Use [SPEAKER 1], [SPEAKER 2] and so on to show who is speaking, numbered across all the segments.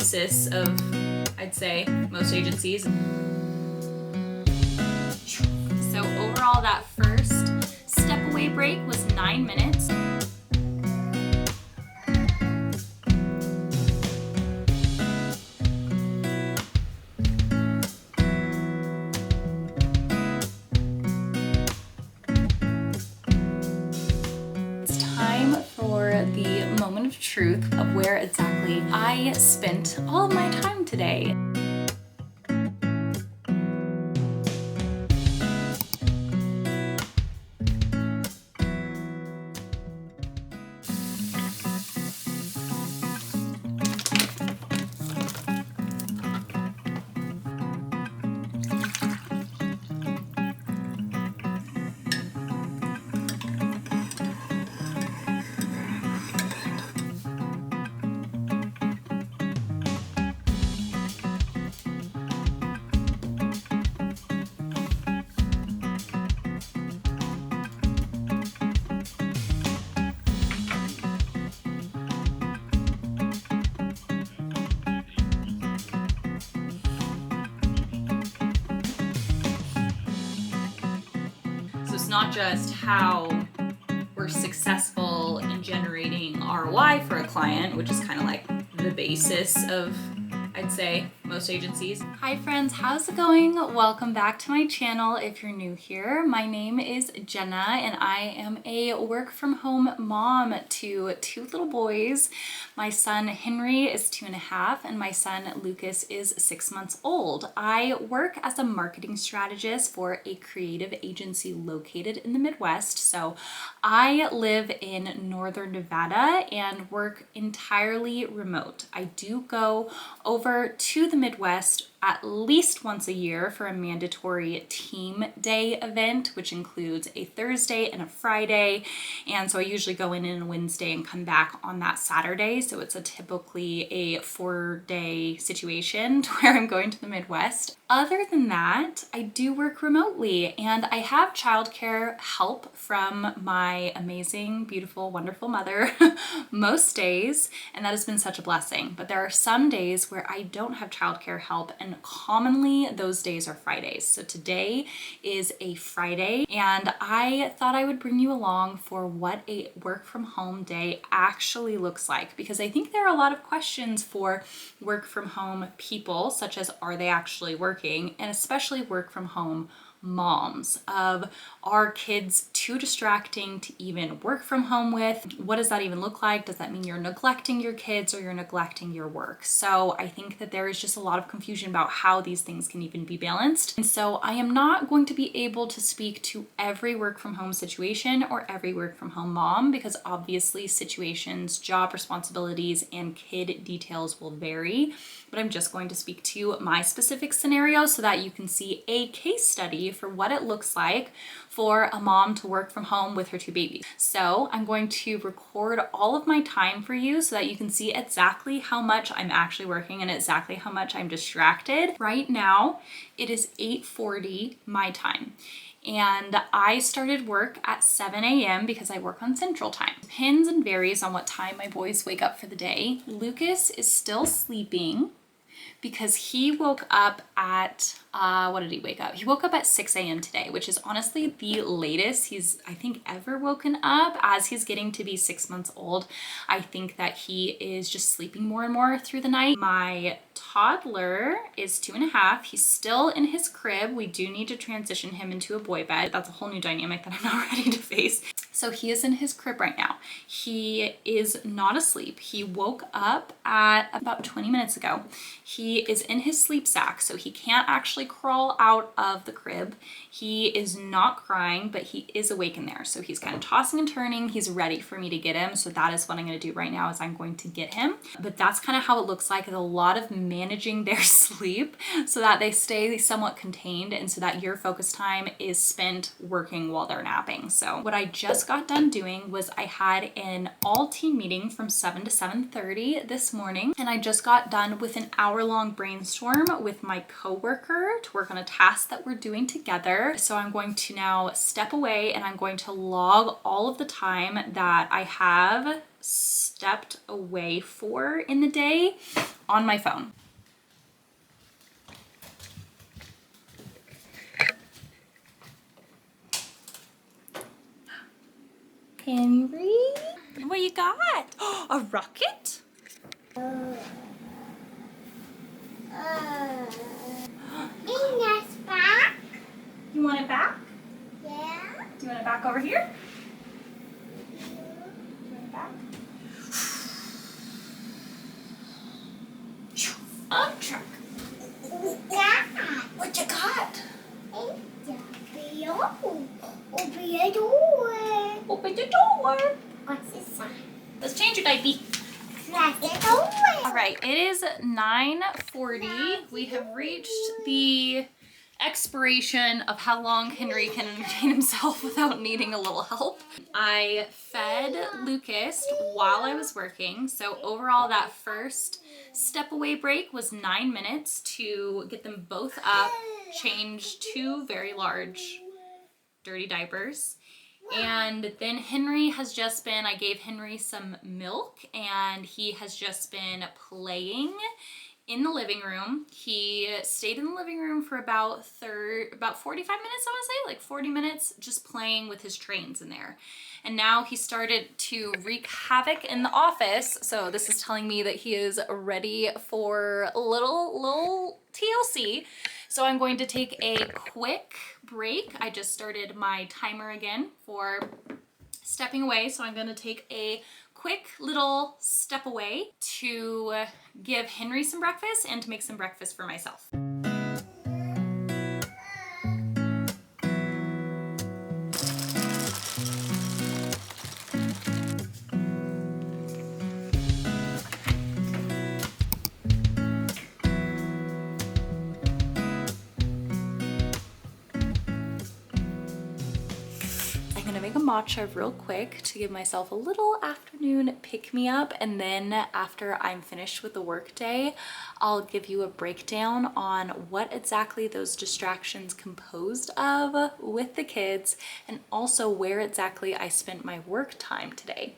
[SPEAKER 1] basis of, I'd say, most agencies. So overall, that first step away break was 9 minutes. For the moment of truth of where exactly I spent all of my time today. It's not just how we're successful in generating ROI for a client, which is kind of like the basis of, I'd say, most agencies. Hi friends, how's it going? Welcome back to my channel if you're new here. My name is Jenna and I am a work from home mom to 2 little boys. My son Henri is 2.5 and my son Lucas is 6 months old. I work as a marketing strategist for a creative agency located in the Midwest. So I live in Northern Nevada and work entirely remote. I do go over to the Midwest at least once a year for a mandatory team day event, which includes a Thursday and a Friday. And so I usually go in on a Wednesday and come back on that Saturday. So it's typically a 4-day situation to where I'm going to the Midwest. Other than that, I do work remotely and I have childcare help from my amazing, beautiful, wonderful mother most days. And that has been such a blessing. But there are some days where I don't have childcare help, and commonly those days are Fridays. So today is a Friday and I thought I would bring you along for what a work from home day actually looks like, because I think there are a lot of questions for work from home people, such as are they actually working, and especially work from home moms of, are kids too distracting to even work from home with? What does that even look like? Does that mean you're neglecting your kids or you're neglecting your work? So I think that there is just a lot of confusion about how these things can even be balanced. And so I am not going to be able to speak to every work from home situation or every work from home mom, because obviously situations, job responsibilities, and kid details will vary. But I'm just going to speak to my specific scenario so that you can see a case study for what it looks like for a mom to work from home with her 2 babies. So I'm going to record all of my time for you so that you can see exactly how much I'm actually working and exactly how much I'm distracted. Right now, it is 8:40 my time. And I started work at 7 a.m. because I work on Central Time. Depends and varies on what time my boys wake up for the day. Lucas is still sleeping because he woke up at, what did he wake up? He woke up at 6 a.m. today, which is honestly the latest he's, I think, ever woken up. As he's getting to be 6 months old, I think that he is just sleeping more and more through the night. My toddler is 2.5. He's still in his crib. We do need to transition him into a boy bed. That's a whole new dynamic that I'm not ready to face. So he is in his crib right now. He is not asleep. He woke up at about 20 minutes ago. He is in his sleep sack, so he can't actually crawl out of the crib. He is not crying, but he is awake in there. So he's kind of tossing and turning. He's ready for me to get him. So that is what I'm going to do right now, is I'm going to get him. But that's kind of how it looks like, is a lot of managing their sleep so that they stay somewhat contained and so that your focus time is spent working while they're napping. So what I just just got done doing was I had an all team meeting from 7 to 7:30 this morning, and I just got done with an hour-long brainstorm with my coworker to work on a task that we're doing together. So I'm going to now step away and I'm going to log all of the time that I have stepped away for in the day on my phone. Henri, what you got? A rocket?
[SPEAKER 2] Back.
[SPEAKER 1] You want it back?
[SPEAKER 2] Yeah.
[SPEAKER 1] Do you want it back over here? Do you want it back? Up truck. What you got?
[SPEAKER 2] Open the door.
[SPEAKER 1] Open the door.
[SPEAKER 2] What's this sign?
[SPEAKER 1] Let's change your diaper.
[SPEAKER 2] Flash the door.
[SPEAKER 1] All right, it is 9:40. We have reached the expiration of how long Henri can entertain himself without needing a little help. I fed Lucas while I was working, so overall that first step away break was 9 minutes to get them both up, change 2 very large dirty diapers. And then Henri has just been, I gave Henri some milk and he has just been playing in the living room. He stayed in the living room for about 45 minutes, I would say, like 40 minutes, just playing with his trains in there. And now he started to wreak havoc in the office. So this is telling me that he is ready for a little TLC. So I'm going to take a quick break. I just started my timer again for stepping away. So I'm going to take a quick little step away to give Henri some breakfast and to make some breakfast for myself. Make a matcha real quick to give myself a little afternoon pick-me-up, and then after I'm finished with the workday, I'll give you a breakdown on what exactly those distractions composed of with the kids, and also where exactly I spent my work time today.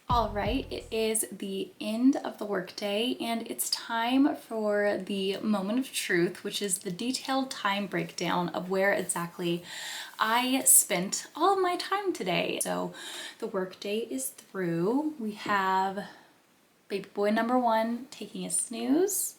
[SPEAKER 1] All right, it is the end of the workday and it's time for the moment of truth, which is the detailed time breakdown of where exactly I spent all of my time today. So the workday is through. We have baby boy number 1 taking a snooze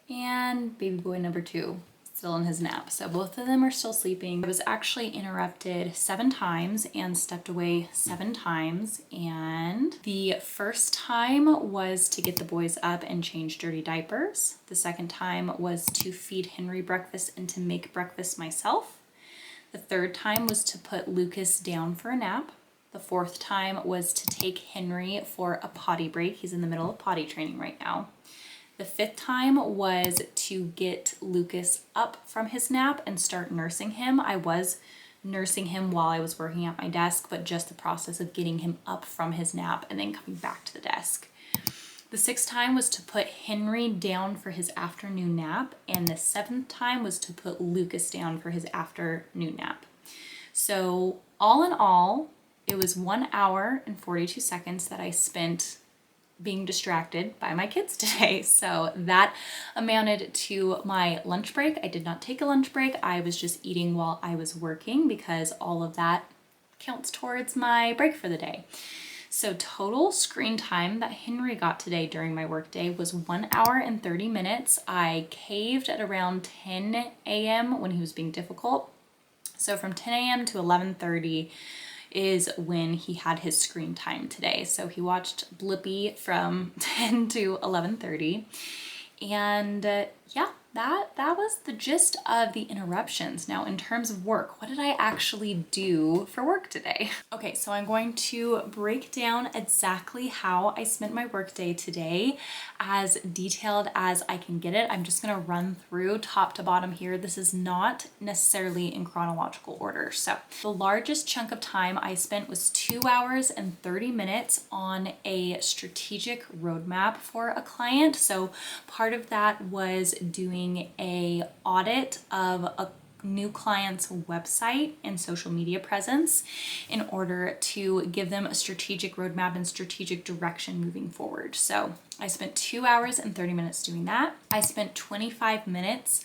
[SPEAKER 1] and baby boy number 2 still in his nap. So both of them are still sleeping. I was actually interrupted 7 times and stepped away 7 times. And the first time was to get the boys up and change dirty diapers. The second time was to feed Henri breakfast and to make breakfast myself. The third time was to put Lucas down for a nap. The fourth time was to take Henri for a potty break. He's in the middle of potty training right now. The fifth time was to get Lucas up from his nap and start nursing him. I was nursing him while I was working at my desk, but just the process of getting him up from his nap and then coming back to the desk. The sixth time was to put Henri down for his afternoon nap, and the seventh time was to put Lucas down for his afternoon nap. So all in all, it was 1 hour and 42 seconds that I spent being distracted by my kids today. So that amounted to my lunch break. I did not take a lunch break. I was just eating while I was working because all of that counts towards my break for the day. So total screen time that Henri got today during my workday was 1 hour and 30 minutes. I caved at around 10 a.m. when he was being difficult. So from 10 a.m. to 11:30 is when he had his screen time today. So he watched Blippi from 10 to 11:30. And yeah, that was the gist of the interruptions. Now, in terms of work, what did I actually do for work today? Okay, so I'm going to break down exactly how I spent my workday today, as detailed as I can get it. I'm just gonna run through top to bottom here. This is not necessarily in chronological order. So the largest chunk of time I spent was 2 hours and 30 minutes on a strategic roadmap for a client. So part of that was doing a audit of a new client's website and social media presence in order to give them a strategic roadmap and strategic direction moving forward. So I spent 2 hours and 30 minutes doing that. I spent 25 minutes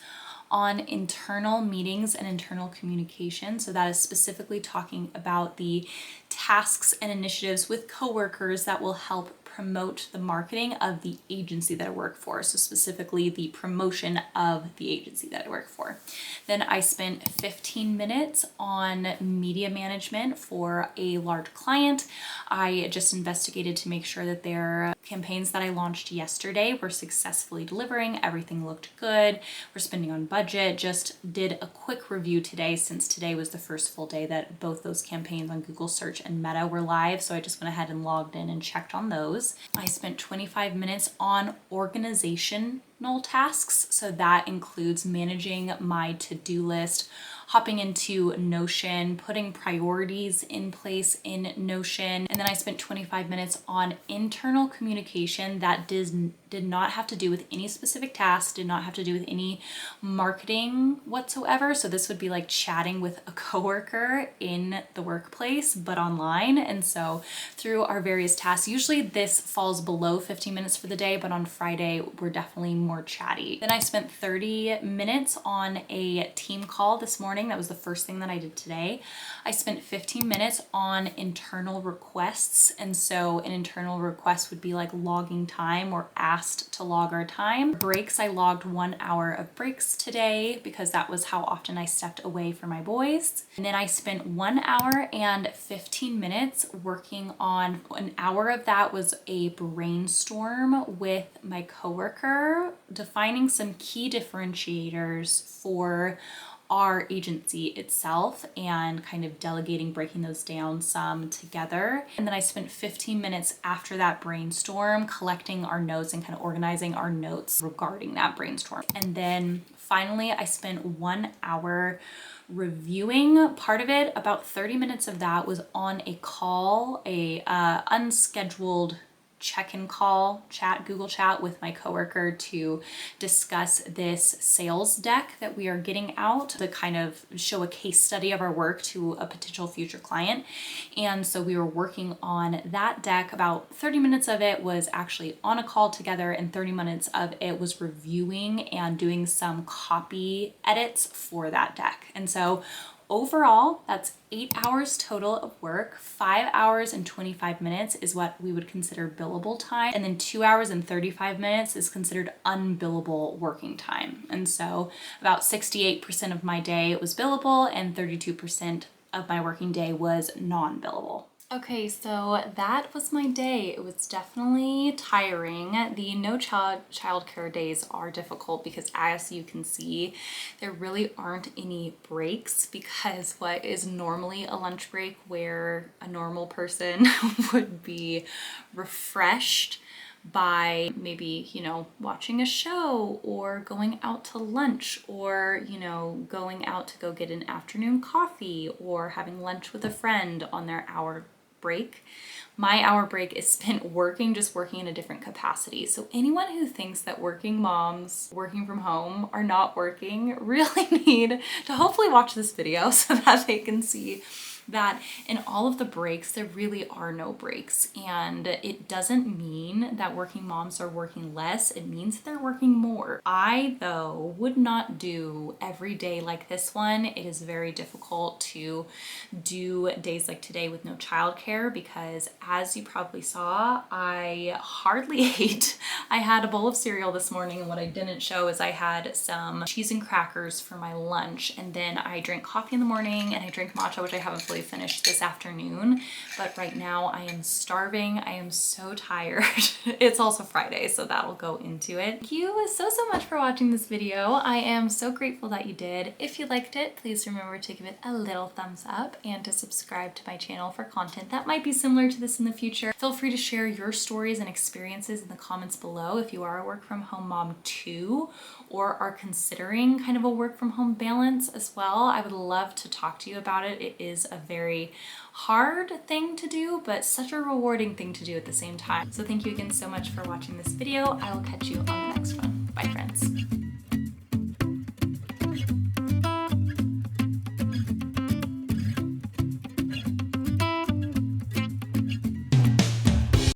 [SPEAKER 1] on internal meetings and internal communication. So that is specifically talking about the tasks and initiatives with coworkers that will help promote the marketing of the agency that I work for. So specifically the promotion of the agency that I work for. Then I spent 15 minutes on media management for a large client. I just investigated to make sure that their campaigns that I launched yesterday were successfully delivering. Everything looked good. We're spending on budget. Just did a quick review today, since today was the first full day that both those campaigns on Google Search and Meta were live. So I just went ahead and logged in and checked on those. I spent 25 minutes on organizational tasks. So that includes managing my to-do list, hopping into Notion, putting priorities in place in Notion. And then I spent 25 minutes on internal communication that did not have to do with any specific task, did not have to do with any marketing whatsoever. So this would be like chatting with a coworker in the workplace, but online. And so through our various tasks, usually this falls below 15 minutes for the day, but on Friday, we're definitely more chatty. Then I spent 30 minutes on a team call this morning. That was the first thing that I did today. I spent 15 minutes on internal requests. And so an internal request would be like logging time or asked to log our time. Breaks, I logged 1 hour of breaks today because that was how often I stepped away for my boys. And then I spent 1 hour and 15 minutes working on, an hour of that was a brainstorm with my coworker, defining some key differentiators for our agency itself and kind of delegating, breaking those down some together. And then I spent 15 minutes after that brainstorm collecting our notes and kind of organizing our notes regarding that brainstorm. And then finally, I spent 1 hour reviewing. Part of it, about 30 minutes of that was on a call, a unscheduled check-in call, Google chat with my coworker to discuss this sales deck that we are getting out to kind of show a case study of our work to a potential future client. And so we were working on that deck. About 30 minutes of it was actually on a call together, and 30 minutes of it was reviewing and doing some copy edits for that deck. And so overall, that's 8 hours total of work. 5 hours and 25 minutes is what we would consider billable time. And then 2 hours and 35 minutes is considered unbillable working time. And so about 68% of my day was billable and 32% of my working day was non-billable. Okay, so that was my day. It was definitely tiring. The no childcare days are difficult because, as you can see, there really aren't any breaks, because what is normally a lunch break where a normal person would be refreshed by maybe, watching a show or going out to lunch or, going out to go get an afternoon coffee or having lunch with a friend on their hour break. My hour break is spent working in a different capacity. So anyone who thinks that working moms working from home are not working really need to hopefully watch this video so that they can see that in all of the breaks, there really are no breaks. And it doesn't mean that working moms are working less. It means that they're working more. I, though, would not do every day like this one. It is very difficult to do days like today with no childcare because, as you probably saw, I hardly ate. I had a bowl of cereal this morning, and what I didn't show is I had some cheese and crackers for my lunch, and then I drank coffee in the morning and I drank matcha, which I haven't fully finished this afternoon. But right now I am starving. I am so tired. It's also Friday, so that'll go into it. Thank you so much for watching this video. I am so grateful that you did. If you liked it, please remember to give it a little thumbs up and to subscribe to my channel for content that might be similar to this in the future. Feel free to share your stories and experiences in the comments below if you are a work from home mom too, or are considering kind of a work from home balance as well. I would love to talk to you about it. It is a very hard thing to do, but such a rewarding thing to do at the same time. So thank you again so much for watching this video. I will catch you on the next one. Bye, friends.